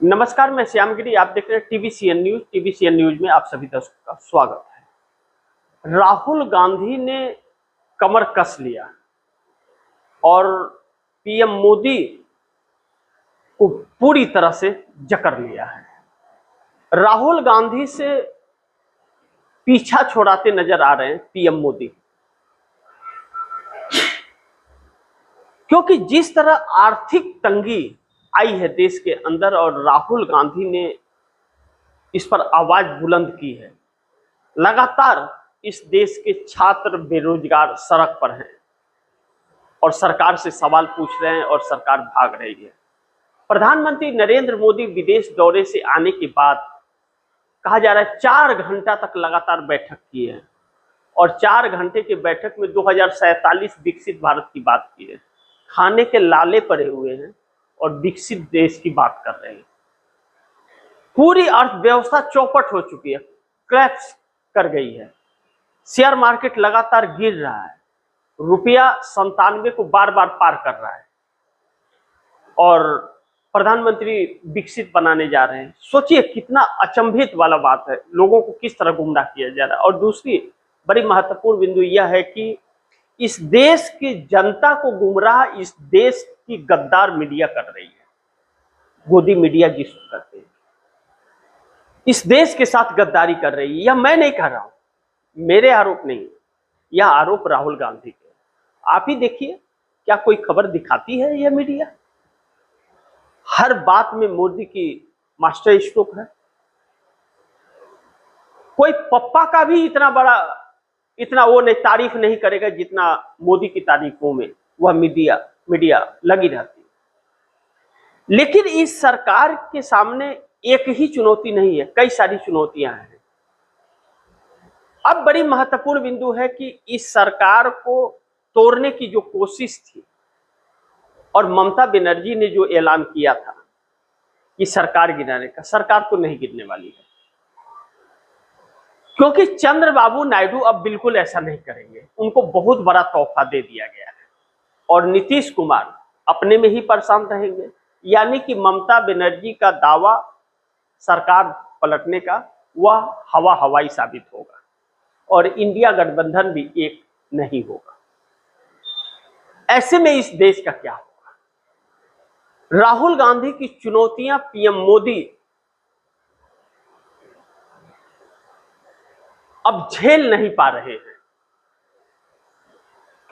नमस्कार, मैं श्यामगिरी। आप देख रहे हैं टीवीसीएन न्यूज। टीवीसीएन न्यूज में आप सभी दर्शकों का स्वागत है। राहुल गांधी ने कमर कस लिया और पीएम मोदी को पूरी तरह से जकड़ लिया है। राहुल गांधी से पीछा छोड़ाते नजर आ रहे हैं पीएम मोदी, क्योंकि जिस तरह आर्थिक तंगी आई है देश के अंदर और राहुल गांधी ने इस पर आवाज बुलंद की है। लगातार इस देश के छात्र बेरोजगार सड़क पर हैं और सरकार से सवाल पूछ रहे हैं और सरकार भाग रही है। प्रधानमंत्री नरेंद्र मोदी विदेश दौरे से आने के बाद कहा जा रहा है 4 घंटा तक लगातार बैठक की है और 4 घंटे की बैठक में 2047 विकसित भारत की बात की है। खाने के लाले पड़े हुए हैं और विकसित देश की बात कर रहे हैं। पूरी अर्थव्यवस्था चौपट हो चुकी है, क्रैश कर गई है। शेयर मार्केट लगातार गिर रहा है, रुपया 97 को बार बार पार कर रहा है और प्रधानमंत्री विकसित बनाने जा रहे हैं। सोचिए कितना अचंभित वाला बात है, लोगों को किस तरह गुमराह किया जा रहा है। और दूसरी बड़ी महत्वपूर्ण बिंदु यह है कि इस देश की जनता को गुमराह इस देश की गद्दार मीडिया कर रही है, गोदी मीडिया जिसको कहते हैं, इस देश के साथ गद्दारी कर रही है। यह मैं नहीं कह रहा हूं, मेरे आरोप नहीं, यह आरोप राहुल गांधी के। आप ही देखिए, क्या कोई खबर दिखाती है यह मीडिया? हर बात में मोदी की मास्टर स्ट्रोक है। कोई पप्पा का भी इतना वो नहीं तारीफ नहीं करेगा जितना मोदी की तारीफों में वह मीडिया लगी रहती है। लेकिन इस सरकार के सामने एक ही चुनौती नहीं है, कई सारी चुनौतियां हैं। अब बड़ी महत्वपूर्ण बिंदु है कि इस सरकार को तोड़ने की जो कोशिश थी और ममता बनर्जी ने जो ऐलान किया था कि सरकार गिराने का, सरकार तो नहीं गिरने वाली है, क्योंकि चंद्रबाबू नायडू अब बिल्कुल ऐसा नहीं करेंगे। उनको बहुत बड़ा तोहफा दे दिया गया है और नीतीश कुमार अपने में ही परेशान रहेंगे। यानी कि ममता बनर्जी का दावा सरकार पलटने का वह हवाई साबित होगा और इंडिया गठबंधन भी एक नहीं होगा। ऐसे में इस देश का क्या होगा? राहुल गांधी की चुनौतियां पीएम मोदी अब झेल नहीं पा रहे हैं,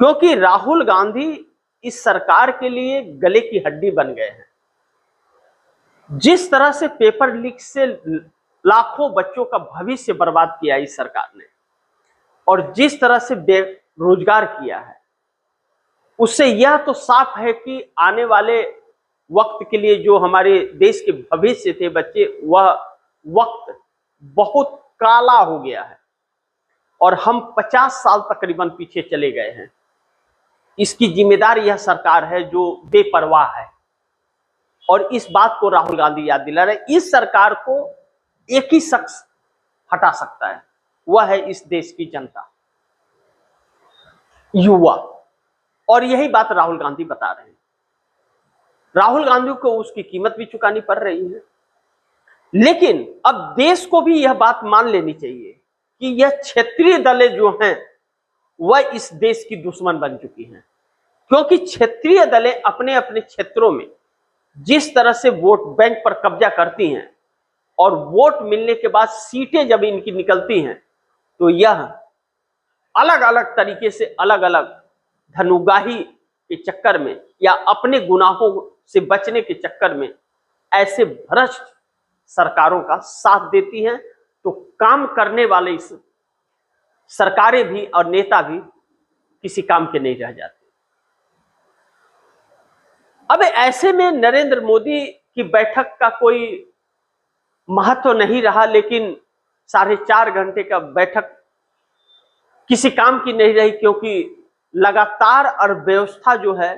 क्योंकि राहुल गांधी इस सरकार के लिए गले की हड्डी बन गए हैं। जिस तरह से पेपर लीक से लाखों बच्चों का भविष्य बर्बाद किया इस सरकार ने और जिस तरह से बेरोजगार किया है, उससे यह तो साफ है कि आने वाले वक्त के लिए जो हमारे देश के भविष्य थे बच्चे, वह वक्त बहुत काला हो गया है और हम 50 साल तकरीबन पीछे चले गए हैं। इसकी जिम्मेदार यह सरकार है जो बेपरवाह है और इस बात को राहुल गांधी याद दिला रहे। इस सरकार को एक ही शख्स हटा सकता है, वह है इस देश की जनता, युवा। और यही बात राहुल गांधी बता रहे हैं। राहुल गांधी को उसकी कीमत भी चुकानी पड़ रही है, लेकिन अब देश को भी यह बात मान लेनी चाहिए कि यह क्षेत्रीय दलें जो हैं वह इस देश की दुश्मन बन चुकी हैं, क्योंकि क्षेत्रीय दलें अपने अपने क्षेत्रों में जिस तरह से वोट बैंक पर कब्जा करती हैं और वोट मिलने के बाद सीटें जब इनकी निकलती हैं तो यह अलग अलग तरीके से अलग अलग धनुगाही के चक्कर में या अपने गुनाहों से बचने के चक्कर में ऐसे भ्रष्ट सरकारों का साथ देती हैं, तो काम करने वाले इस सरकारें भी और नेता भी किसी काम के नहीं रह जाते। अब ऐसे में नरेंद्र मोदी की बैठक का कोई महत्व नहीं रहा, लेकिन 4.5 घंटे का बैठक किसी काम की नहीं रही, क्योंकि लगातार अर्थव्यवस्था जो है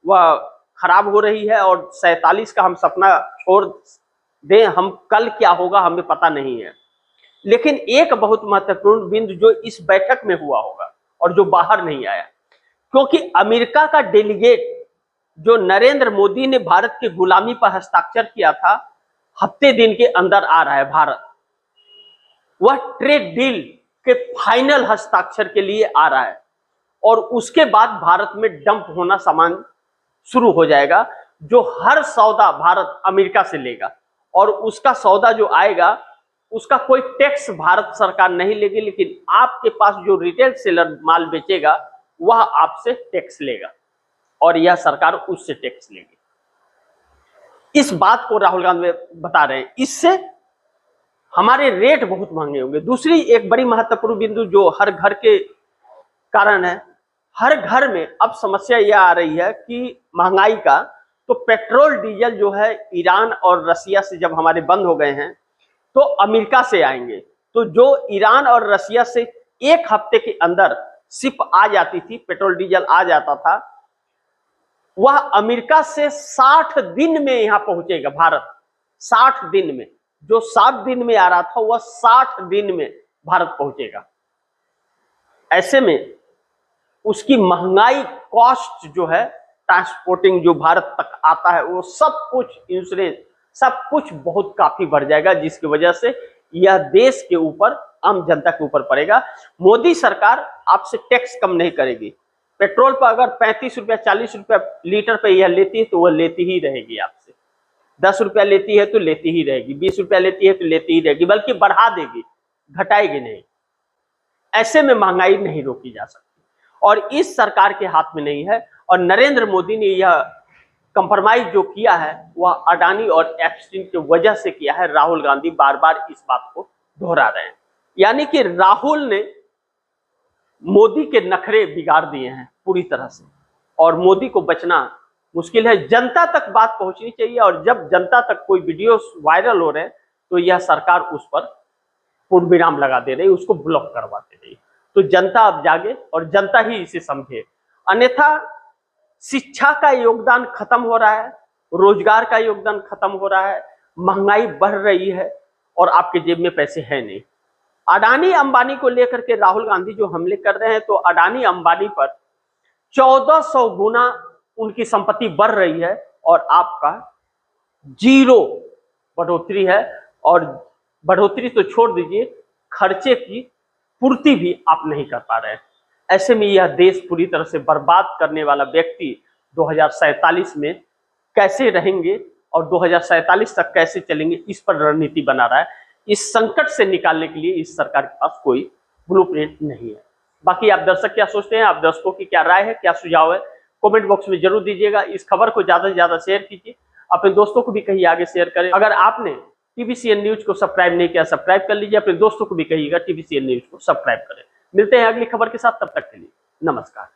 वह खराब हो रही है और 47 का हम सपना छोड़ दें, हम कल क्या होगा हमें पता नहीं है। लेकिन एक बहुत महत्वपूर्ण बिंदु जो इस बैठक में हुआ होगा और जो बाहर नहीं आया, क्योंकि अमेरिका का डेलीगेट जो नरेंद्र मोदी ने भारत की गुलामी पर हस्ताक्षर किया था, हफ्ते दिन के अंदर आ रहा है भारत, वह ट्रेड डील के फाइनल हस्ताक्षर के लिए आ रहा है और उसके बाद भारत में डंप होना सामान शुरू हो जाएगा। जो हर सौदा भारत अमेरिका से लेगा और उसका सौदा जो आएगा उसका कोई टैक्स भारत सरकार नहीं लेगी, लेकिन आपके पास जो रिटेल सेलर माल बेचेगा वह आपसे टैक्स लेगा और यह सरकार उससे टैक्स लेगी। इस बात को राहुल गांधी बता रहे हैं, इससे हमारे रेट बहुत महंगे होंगे। दूसरी एक बड़ी महत्वपूर्ण बिंदु जो हर घर के कारण है, हर घर में अब समस्या यह आ रही है कि महंगाई का, तो पेट्रोल डीजल जो है ईरान और रसिया से जब हमारे बंद हो गए हैं तो अमेरिका से आएंगे। तो जो ईरान और रसिया से एक हफ्ते के अंदर शिप आ जाती थी, पेट्रोल डीजल आ जाता था, वह अमेरिका से 60 दिन में यहां पहुंचेगा भारत। 60 दिन में, जो 7 दिन में आ रहा था वह 60 दिन में भारत पहुंचेगा। ऐसे में उसकी महंगाई कॉस्ट जो है, ट्रांसपोर्टिंग जो भारत तक आता है, वो सब कुछ, इंश्योरेंस सब कुछ बहुत काफी बढ़ जाएगा, जिसकी वजह से यह देश के ऊपर, आम जनता के ऊपर पड़ेगा। मोदी सरकार आपसे टैक्स कम नहीं करेगी। पेट्रोल पर अगर 35 रुपया 40 रुपया लीटर पे यह लेती है तो वह लेती ही रहेगी आपसे। 10 रुपया लेती है तो लेती ही रहेगी, 20 रुपया लेती है तो लेती ही रहेगी, बल्कि बढ़ा देगी, घटाएगी नहीं। ऐसे में महंगाई नहीं रोकी जा सकती और इस सरकार के हाथ में नहीं है। और नरेंद्र मोदी ने यह कंप्रोमाइज जो किया है वह अडानी और एप्स्टीन की वजह से किया है। राहुल गांधी बार बार इस बात को दोहरा रहे हैं, यानी कि राहुल ने मोदी के नखरे बिगाड़ दिए हैं पूरी तरह से और मोदी को बचना मुश्किल है। जनता तक बात पहुंचनी चाहिए और जब जनता तक कोई वीडियो वायरल हो रहे हैं तो यह सरकार उस पर पूर्ण विराम लगा दे रही, उसको ब्लॉक करवा दे रही। तो जनता अब जागे और जनता ही इसे समझे, अन्यथा शिक्षा का योगदान खत्म हो रहा है, रोजगार का योगदान खत्म हो रहा है, महंगाई बढ़ रही है और आपके जेब में पैसे हैं नहीं। अडानी अंबानी को लेकर के राहुल गांधी जो हमले कर रहे हैं, तो अडानी अंबानी पर 1400 गुना उनकी संपत्ति बढ़ रही है और आपका 0 बढ़ोतरी है। और बढ़ोतरी तो छोड़ दीजिए, खर्चे की पूर्ति भी आप नहीं कर पा रहे हैं। ऐसे में यह देश पूरी तरह से बर्बाद करने वाला व्यक्ति 2047 में कैसे रहेंगे और 2047 तक कैसे चलेंगे, इस पर रणनीति बना रहा है। इस संकट से निकालने के लिए इस सरकार के पास कोई ब्लूप्रिंट नहीं है। बाकी आप दर्शक क्या सोचते हैं, आप दर्शकों की क्या राय है, क्या सुझाव है, कमेंट बॉक्स में जरूर दीजिएगा। इस खबर को ज्यादा से ज्यादा शेयर कीजिए, अपने दोस्तों को भी कहिए आगे शेयर करें। अगर आपने TVCN न्यूज को सब्सक्राइब नहीं किया, सब्सक्राइब कर लीजिए, अपने दोस्तों को भी कहिएगा TVCN न्यूज को सब्सक्राइब करें। मिलते हैं अगली खबर के साथ, तब तक के लिए नमस्कार।